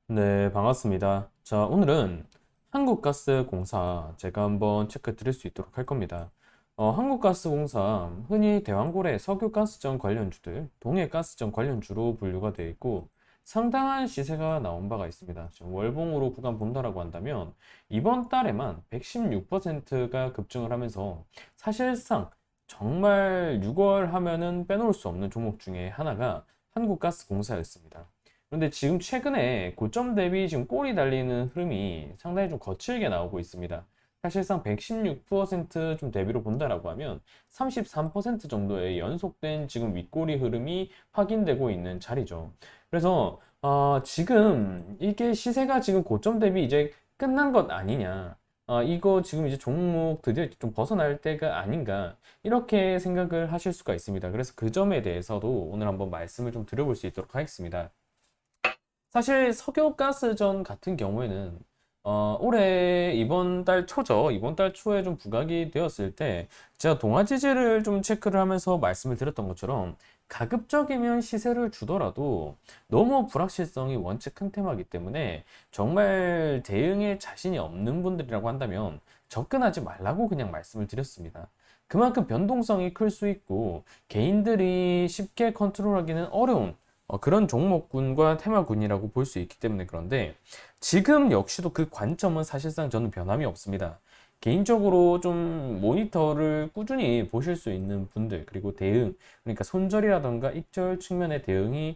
네, 반갑습니다. 자, 오늘은 한국가스공사 제가 한번 체크 드릴 수 있도록 할 겁니다. 한국가스공사 흔히 대왕고래 석유가스전 관련주들, 동해가스전 관련주로 분류가 되어 있고 상당한 시세가 나온 바가 있습니다. 지금 월봉으로 구간 본다라고 한다면 이번 달에만 116%가 급증을 하면서 사실상 정말 6월 하면은 빼놓을 수 없는 종목 중에 하나가 한국가스공사였습니다. 그런데 지금 최근에 고점 대비 지금 꼬리 달리는 흐름이 상당히 좀 거칠게 나오고 있습니다. 사실상 116%좀 대비로 본다라고 하면 33% 정도의 연속된 지금 윗꼬리 흐름이 확인되고 있는 자리죠. 그래서 지금 이게 시세가 지금 고점 대비 이제 끝난 것 아니냐. 이거 지금 이제 종목 드디어 좀 벗어날 때가 아닌가 이렇게 생각을 하실 수가 있습니다. 그래서 그 점에 대해서도 오늘 한번 말씀을 좀 드려볼 수 있도록 하겠습니다. 사실 석유가스전 같은 경우에는 올해 이번 달 초죠. 이번 달 초에 좀 부각이 되었을 때 제가 동아지지를 좀 체크를 하면서 말씀을 드렸던 것처럼 가급적이면 시세를 주더라도 너무 불확실성이 원체 큰 테마이기 때문에 정말 대응에 자신이 없는 분들이라고 한다면 접근하지 말라고 그냥 말씀을 드렸습니다. 그만큼 변동성이 클 수 있고 개인들이 쉽게 컨트롤하기는 어려운 그런 종목군과 테마군이라고 볼 수 있기 때문에 그런데 지금 역시도 그 관점은 사실상 저는 변함이 없습니다. 개인적으로 좀 모니터를 꾸준히 보실 수 있는 분들 그리고 대응 그러니까 손절이라던가 익절 측면의 대응이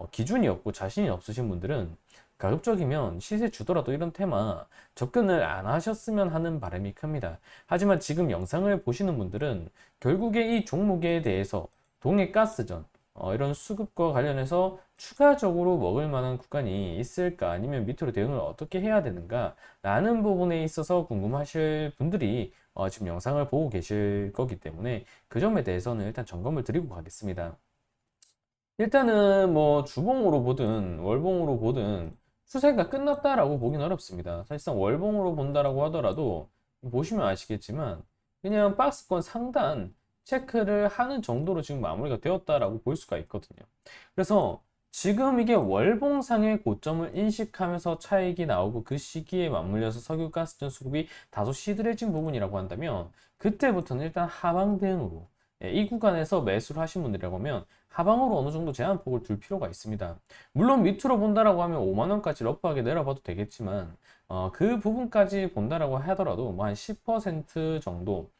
기준이 없고 자신이 없으신 분들은 가급적이면 시세 주더라도 이런 테마 접근을 안 하셨으면 하는 바람이 큽니다. 하지만 지금 영상을 보시는 분들은 결국에 이 종목에 대해서 동해가스전 이런 수급과 관련해서 추가적으로 먹을 만한 구간이 있을까 아니면 밑으로 대응을 어떻게 해야 되는가 라는 부분에 있어서 궁금하실 분들이 지금 영상을 보고 계실 거기 때문에 그 점에 대해서는 일단 점검을 드리고 가겠습니다. 일단은 뭐 주봉으로 보든 월봉으로 보든 추세가 끝났다라고 보긴 어렵습니다. 사실상 월봉으로 본다라고 하더라도 보시면 아시겠지만 그냥 박스권 상단 체크를 하는 정도로 지금 마무리가 되었다라고 볼 수가 있거든요. 그래서 지금 이게 월봉상의 고점을 인식하면서 차익이 나오고 그 시기에 맞물려서 석유가스전 수급이 다소 시들해진 부분이라고 한다면 그때부터는 일단 하방 대응으로 이 구간에서 매수를 하신 분들이라고 하면 하방으로 어느 정도 제한폭을 둘 필요가 있습니다. 물론 밑으로 본다라고 하면 5만 원까지 러프하게 내려봐도 되겠지만 그 부분까지 본다라고 하더라도 뭐 한 10% 정도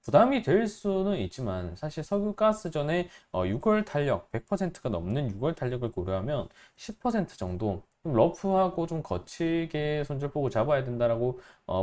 부담이 될 수는 있지만 사실 석유가스전에 6월 탄력 100%가 넘는 6월 탄력을 고려하면 10% 정도 좀 러프하고 좀 거칠게 손절보고 잡아야 된다라고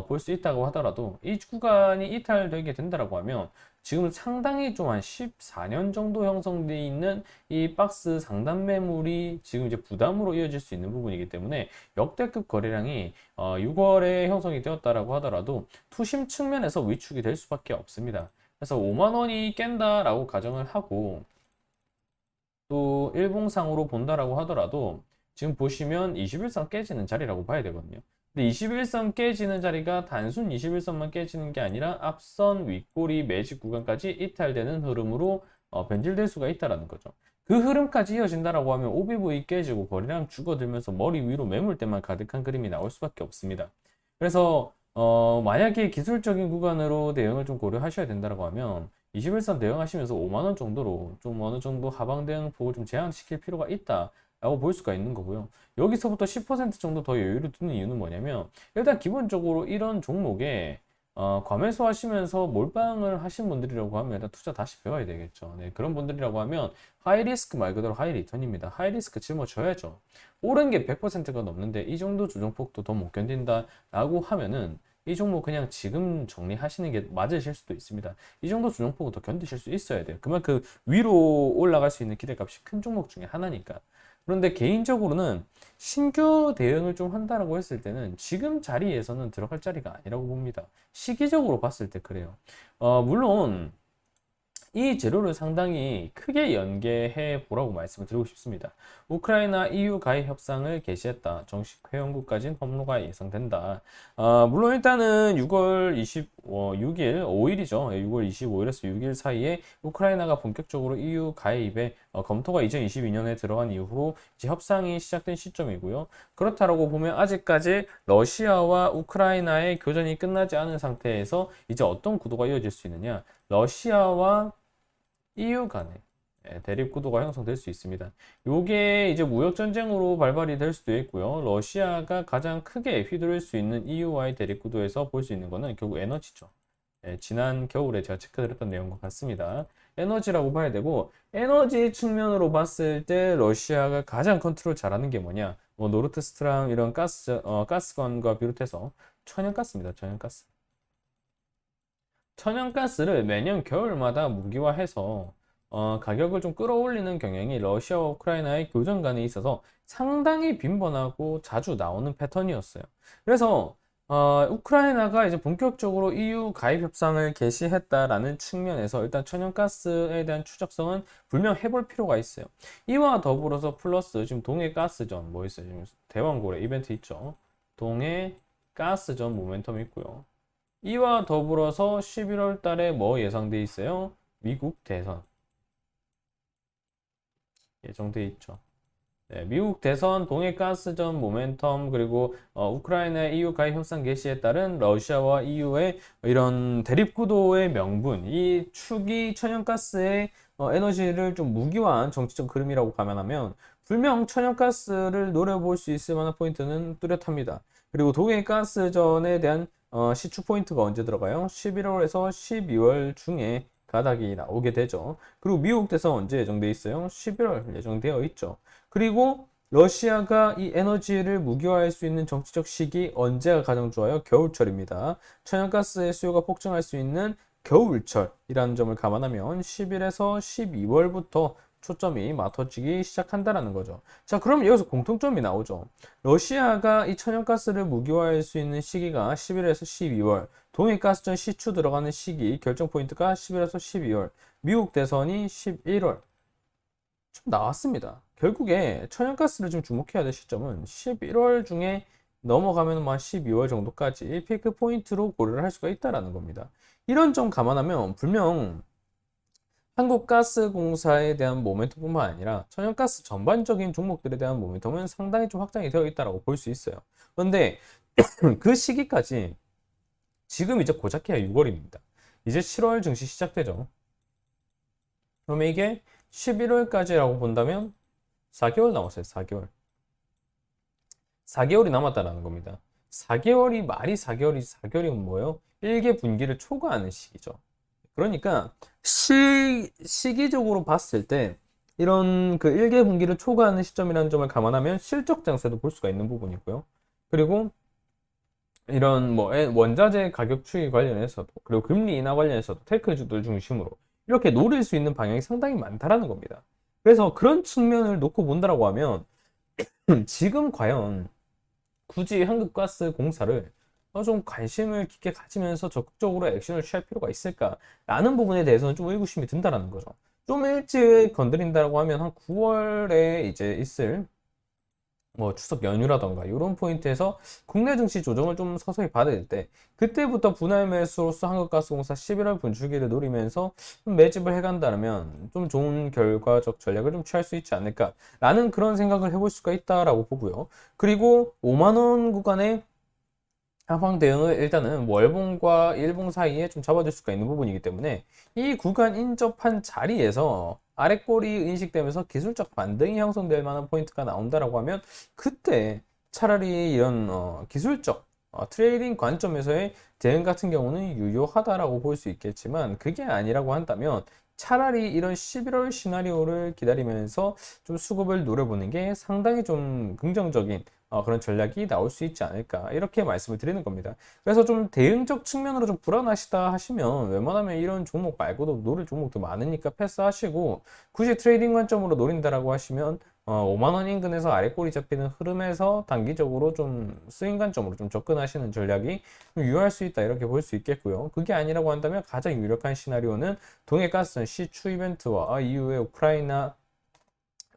볼 수 있다고 하더라도 이 구간이 이탈되게 된다라고 하면 지금 상당히 좀 한 14년 정도 형성되어 있는 이 박스 상단 매물이 지금 이제 부담으로 이어질 수 있는 부분이기 때문에 역대급 거래량이 6월에 형성이 되었다라고 하더라도 투심 측면에서 위축이 될 수밖에 없습니다. 그래서 5만 원이 깬다라고 가정을 하고 또 일봉상으로 본다라고 하더라도 지금 보시면 21선 깨지는 자리라고 봐야 되거든요. 근데 21선 깨지는 자리가 단순 21선만 깨지는 게 아니라 앞선 윗꼬리 매직 구간까지 이탈되는 흐름으로 변질될 수가 있다라는 거죠. 그 흐름까지 이어진다라고 하면 OBV 깨지고 거래량 죽어들면서 머리 위로 매물대만 가득한 그림이 나올 수밖에 없습니다. 그래서 만약에 기술적인 구간으로 대응을 좀 고려하셔야 된다고 하면 21선 대응하시면서 5만 원 정도로 좀 어느 정도 하방 대응 폭을 좀 제한시킬 필요가 있다라고 볼 수가 있는 거고요. 여기서부터 10% 정도 더 여유를 두는 이유는 뭐냐면 일단 기본적으로 이런 종목에 과매수 하시면서 몰빵을 하신 분들이라고 하면 일단 투자 다시 배워야 되겠죠. 네, 그런 분들이라고 하면 하이 리스크 말 그대로 하이 리턴입니다. 하이 리스크 짊어져야죠. 오른 게 100%가 넘는데 이 정도 조정폭도 더 못 견딘다라고 하면은 이 종목 그냥 지금 정리하시는 게 맞으실 수도 있습니다. 이 정도 조정폭은 더 견디실 수 있어야 돼요. 그만큼 위로 올라갈 수 있는 기대값이 큰 종목 중에 하나니까. 그런데 개인적으로는 신규 대응을 좀 한다라고 했을 때는 지금 자리에서는 들어갈 자리가 아니라고 봅니다. 시기적으로 봤을 때 그래요. 물론 이 재료를 상당히 크게 연계해 보라고 말씀을 드리고 싶습니다. 우크라이나 EU 가입 협상을 개시했다. 정식 회원국까지는 협로가 예상된다. 물론 일단은 6월 26일, 5일이죠. 6월 25일에서 6일 사이에 우크라이나가 본격적으로 EU 가입에 검토가 2022년에 들어간 이후로 이제 협상이 시작된 시점이고요. 그렇다라고 보면 아직까지 러시아와 우크라이나의 교전이 끝나지 않은 상태에서 이제 어떤 구도가 이어질 수 있느냐? 러시아와 EU 간의 대립 구도가 형성될 수 있습니다. 요게 이제 무역 전쟁으로 발발이 될 수도 있고요. 러시아가 가장 크게 휘두를 수 있는 EU와의 대립 구도에서 볼 수 있는 거는 결국 에너지죠. 지난 겨울에 제가 체크드렸던 내용과 같습니다. 에너지라고 봐야 되고, 에너지 측면으로 봤을 때 러시아가 가장 컨트롤 잘하는 게 뭐냐? 뭐 노르트스트람 이런 가스관과 비롯해서 천연가스입니다. 천연가스. 천연가스를 매년 겨울마다 무기화해서 가격을 좀 끌어올리는 경향이 러시아와 우크라이나의 교전 간에 있어서 상당히 빈번하고 자주 나오는 패턴이었어요. 그래서 우크라이나가 이제 본격적으로 EU 가입 협상을 개시했다라는 측면에서 일단 천연가스에 대한 추적성은 분명 해볼 필요가 있어요. 이와 더불어서 플러스 지금 동해 가스전 뭐 있어요? 지금 대왕고래 이벤트 있죠. 동해 가스전 모멘텀 있고요. 이와 더불어서 11월 달에 뭐 예상돼 있어요? 미국 대선 예정돼 있죠. 네, 미국 대선, 동해가스전 모멘텀, 그리고 우크라이나 EU 가입 협상 개시에 따른 러시아와 EU의 이런 대립 구도의 명분, 이 축이 천연가스의 에너지를 좀 무기화한 정치적 그림이라고 감안하면 분명 천연가스를 노려볼 수 있을 만한 포인트는 뚜렷합니다. 그리고 동해가스전에 대한 시추 포인트가 언제 들어가요? 11월에서 12월 중에 가닥이 나오게 되죠. 그리고 미국 대선 언제 예정돼 있어요? 11월 예정되어 있죠. 그리고 러시아가 이 에너지를 무기화할 수 있는 정치적 시기 언제가 가장 좋아요? 겨울철입니다. 천연가스의 수요가 폭증할 수 있는 겨울철이라는 점을 감안하면 10일에서 12월부터 초점이 맞춰지기 시작한다라는 거죠. 자, 그럼 여기서 공통점이 나오죠. 러시아가 이 천연가스를 무기화할 수 있는 시기가 11에서 12월, 동해가스전 시추 들어가는 시기 결정 포인트가 11에서 12월, 미국 대선이 11월. 좀 나왔습니다. 결국에 천연가스를 좀 주목해야 될 시점은 11월 중에 넘어가면 한 12월 정도까지 피크 포인트로 고려를 할 수가 있다라는 겁니다. 이런 점 감안하면 분명 한국가스공사에 대한 모멘텀뿐만 아니라 천연가스 전반적인 종목들에 대한 모멘텀은 상당히 좀 확장이 되어 있다고 볼 수 있어요. 그런데 그 시기까지 지금 이제 고작해야 6월입니다. 이제 7월 증시 시작되죠. 그러면 이게 11월까지라고 본다면 4개월 남았어요. 4개월. 4개월이 남았다는 겁니다. 4개월이 말이 4개월이면 뭐예요? 1개 분기를 초과하는 시기죠. 그러니까 시기적으로 봤을 때 이런 그 1개 분기를 초과하는 시점이라는 점을 감안하면 실적 장세도 볼 수가 있는 부분이고요. 그리고 이런 뭐 원자재 가격 추이 관련해서도 그리고 금리 인하 관련해서도 테크주들 중심으로 이렇게 노릴 수 있는 방향이 상당히 많다라는 겁니다. 그래서 그런 측면을 놓고 본다라고 하면 지금 과연 굳이 한국가스공사를 좀 관심을 깊게 가지면서 적극적으로 액션을 취할 필요가 있을까라는 부분에 대해서는 좀 의구심이 든다라는 거죠. 좀 일찍 건드린다고 하면 한 9월에 이제 있을 뭐 추석 연휴라던가 이런 포인트에서 국내 증시 조정을 좀 서서히 받을 때 그때부터 분할 매수로서 한국가스공사 11월 분출기를 노리면서 좀 매집을 해간다면 좀 좋은 결과적 전략을 좀 취할 수 있지 않을까라는 그런 생각을 해볼 수가 있다라고 보고요. 그리고 5만 원 구간의 하방 대응을 일단은 월봉과 일봉 사이에 좀 잡아줄 수가 있는 부분이기 때문에 이 구간 인접한 자리에서 아랫골이 인식되면서 기술적 반등이 형성될 만한 포인트가 나온다라고 하면 그때 차라리 이런 기술적 트레이딩 관점에서의 대응 같은 경우는 유효하다라고 볼 수 있겠지만 그게 아니라고 한다면 차라리 이런 11월 시나리오를 기다리면서 좀 수급을 노려보는 게 상당히 좀 긍정적인 그런 전략이 나올 수 있지 않을까 이렇게 말씀을 드리는 겁니다. 그래서 좀 대응적 측면으로 좀 불안하시다 하시면 웬만하면 이런 종목 말고도 노릴 종목도 많으니까 패스하시고 굳이 트레이딩 관점으로 노린다라고 하시면 5만 원 인근에서 아래 꼬리 잡히는 흐름에서 단기적으로 좀 스윙 관점으로 좀 접근하시는 전략이 좀 유효할 수 있다 이렇게 볼 수 있겠고요. 그게 아니라고 한다면 가장 유력한 시나리오는 동해가스전 시추 이벤트와 이후에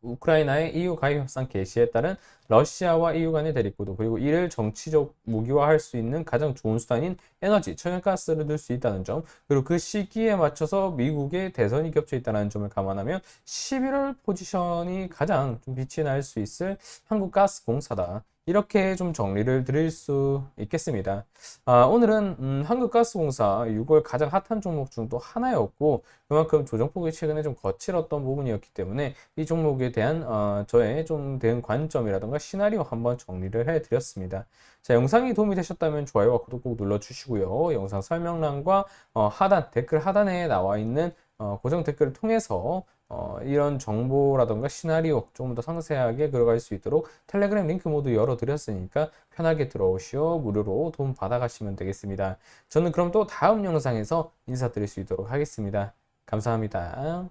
우크라이나의 EU 가입 협상 개시에 따른 러시아와 EU 간의 대립구도 그리고 이를 정치적 무기화할 수 있는 가장 좋은 수단인 에너지, 천연가스를 넣을 수 있다는 점 그리고 그 시기에 맞춰서 미국의 대선이 겹쳐 있다는 점을 감안하면 11월 포지션이 가장 좀 빛이 날 수 있을 한국가스공사다. 이렇게 좀 정리를 드릴 수 있겠습니다. 오늘은 한국가스공사 6월 가장 핫한 종목 중 또 하나였고 그만큼 조정폭이 최근에 좀 거칠었던 부분이었기 때문에 이 종목에 대한 저의 좀 대응 관점이라던가 시나리오 한번 정리를 해드렸습니다. 자, 영상이 도움이 되셨다면 좋아요와 구독 꼭 눌러주시고요. 영상 설명란과 하단 댓글 하단에 나와 있는 고정 댓글을 통해서 이런 정보라던가 시나리오 조금 더 상세하게 들어갈 수 있도록 텔레그램 링크 모두 열어드렸으니까 편하게 들어오시오. 무료로 도움 받아가시면 되겠습니다. 저는 그럼 또 다음 영상에서 인사드릴 수 있도록 하겠습니다. 감사합니다.